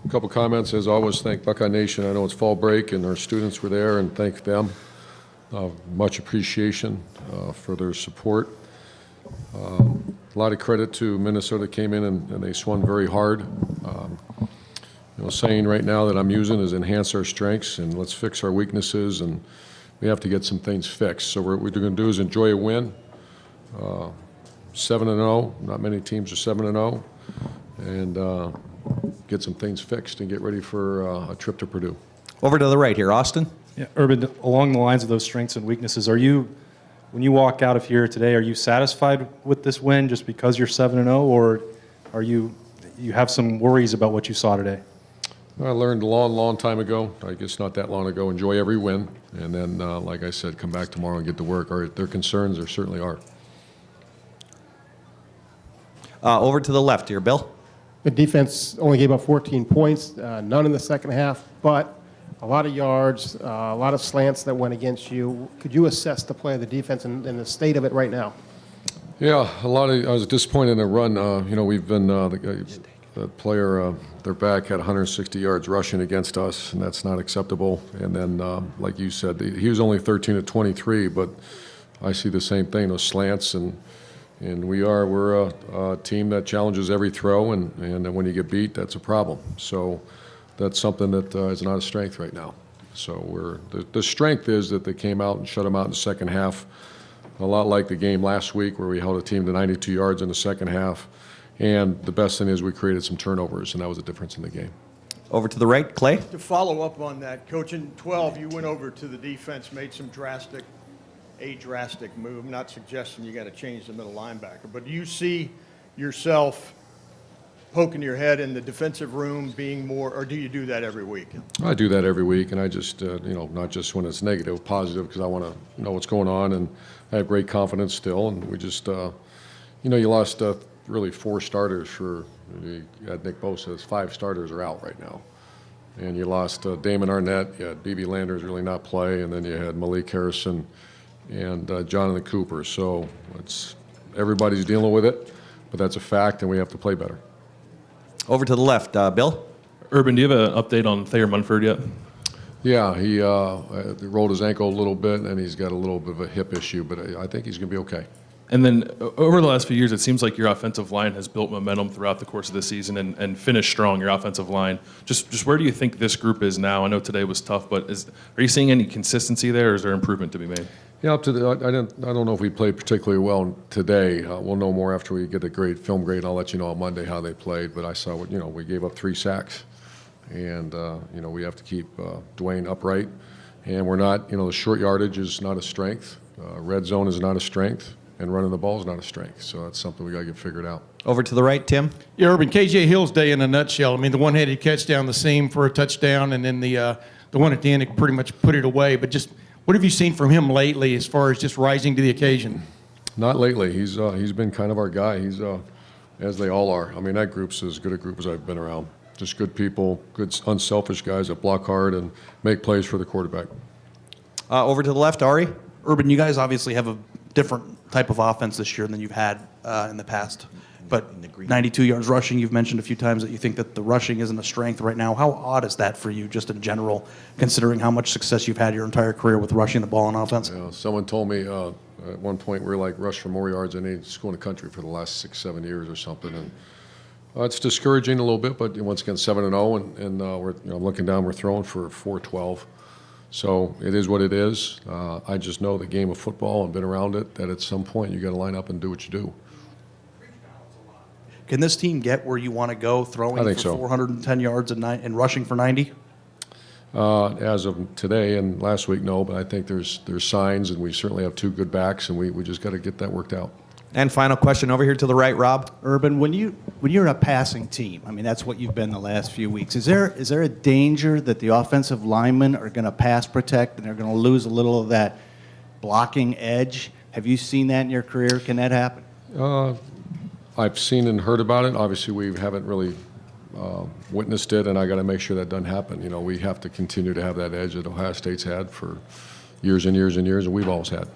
A couple comments. As always, thank Buckeye Nation. I know it's fall break and our students were there, and thank them. Much appreciation for their support. A lot of credit to Minnesota. Came in and they swung very hard. Saying right now that I'm using is enhance our strengths and let's fix our weaknesses, and we have to get some things fixed. So what we're going to do is enjoy a win. 7-0. Not many teams are 7-0, and get some things fixed and get ready for a trip to Purdue. Over to the right here, Austin. Yeah, Urban, along the lines of those strengths and weaknesses, when you walk out of here today, are you satisfied with this win just because you're 7-0, or are you have some worries about what you saw today? I learned a long time ago, I guess not that long ago, enjoy every win, and then, like I said, come back tomorrow and get to work. Their concerns there certainly are. Over to the left here, Bill. The defense only gave up 14 points, none in the second half, but a lot of yards, a lot of slants that went against you. Could you assess the play of the defense and the state of it right now? Yeah, I was disappointed in the run. We've been the player, their back had 160 yards rushing against us, and that's not acceptable. And then, like you said, he was only 13 of 23, but I see the same thing, those slants, and we're a team that challenges every throw, and when you get beat, that's a problem. So that's something that is not a strength right now. So the strength is that they came out and shut them out in the second half, a lot like the game last week where we held a team to 92 yards in the second half. And the best thing is we created some turnovers, and that was the difference in the game. Over to the right, Clay. To follow up on that, Coach, in 12, you went over to the defense, made some drastic move. Not suggesting you got to change the middle linebacker, but do you see yourself poking your head in the defensive room being more, or do you do that every week? I do that every week, and I just, not just when it's negative, positive, because I want to know what's going on, and I have great confidence still, and we just, you lost really 4 starters you had Nick Bosa's 5 starters are out right now. And you lost Damon Arnett, you had B.B. Landers really not play, and then you had Malik Harrison and Jonathan Cooper. So everybody's dealing with it, but that's a fact, and we have to play better. Over to the left, Bill. Urban, do you have an update on Thayer Munford yet? Yeah, he rolled his ankle a little bit, and he's got a little bit of a hip issue, but I think he's going to be okay. And then over the last few years, it seems like your offensive line has built momentum throughout the course of the season and finished strong, your offensive line. Just where do you think this group is now? I know today was tough, but are you seeing any consistency there, or is there improvement to be made? Yeah, I don't know if we played particularly well today. We'll know more after we get the film grade. I'll let you know on Monday how they played, but I saw we gave up 3 sacks, and we have to keep Dwayne upright, and we're not, the short yardage is not a strength. Red zone is not a strength. And running the ball is not a strength, so that's something we got to get figured out. Over to the right, Tim. Yeah, Urban, K.J. Hill's day in a nutshell. I mean, the one-handed catch down the seam for a touchdown, and then the one at the end that pretty much put it away. But just what have you seen from him lately as far as just rising to the occasion? Not lately. He's been kind of our guy. He's as they all are. I mean, that group's as good a group as I've been around. Just good people, good unselfish guys that block hard and make plays for the quarterback. Over to the left, Ari. Urban, you guys obviously have a different type of offense this year than you've had in the past. But 92 yards rushing, you've mentioned a few times that you think that the rushing isn't a strength right now. How odd is that for you, just in general, considering how much success you've had your entire career with rushing the ball on offense? Someone told me at one point we're like rushed for more yards than any school in the country for the last 6-7 years or something. And it's discouraging a little bit, but once again, 7-0, and we're looking down, we're throwing for 412. So it is what it is. I just know the game of football and been around it, that at some point you got to line up and do what you do. Can this team get where you want to go, throwing for so. 410 yards and rushing for 90? As of today and last week, no, but I think there's signs, and we certainly have 2 good backs, and we just got to get that worked out. And final question over here to the right, Rob. Urban, when you're a passing team, I mean, that's what you've been the last few weeks. Is there a danger that the offensive linemen are going to pass protect and they're going to lose a little of that blocking edge? Have you seen that in your career? Can that happen? I've seen and heard about it. Obviously, we haven't really witnessed it, and I got to make sure that doesn't happen. We have to continue to have that edge that Ohio State's had for years and years and years, and we've always had.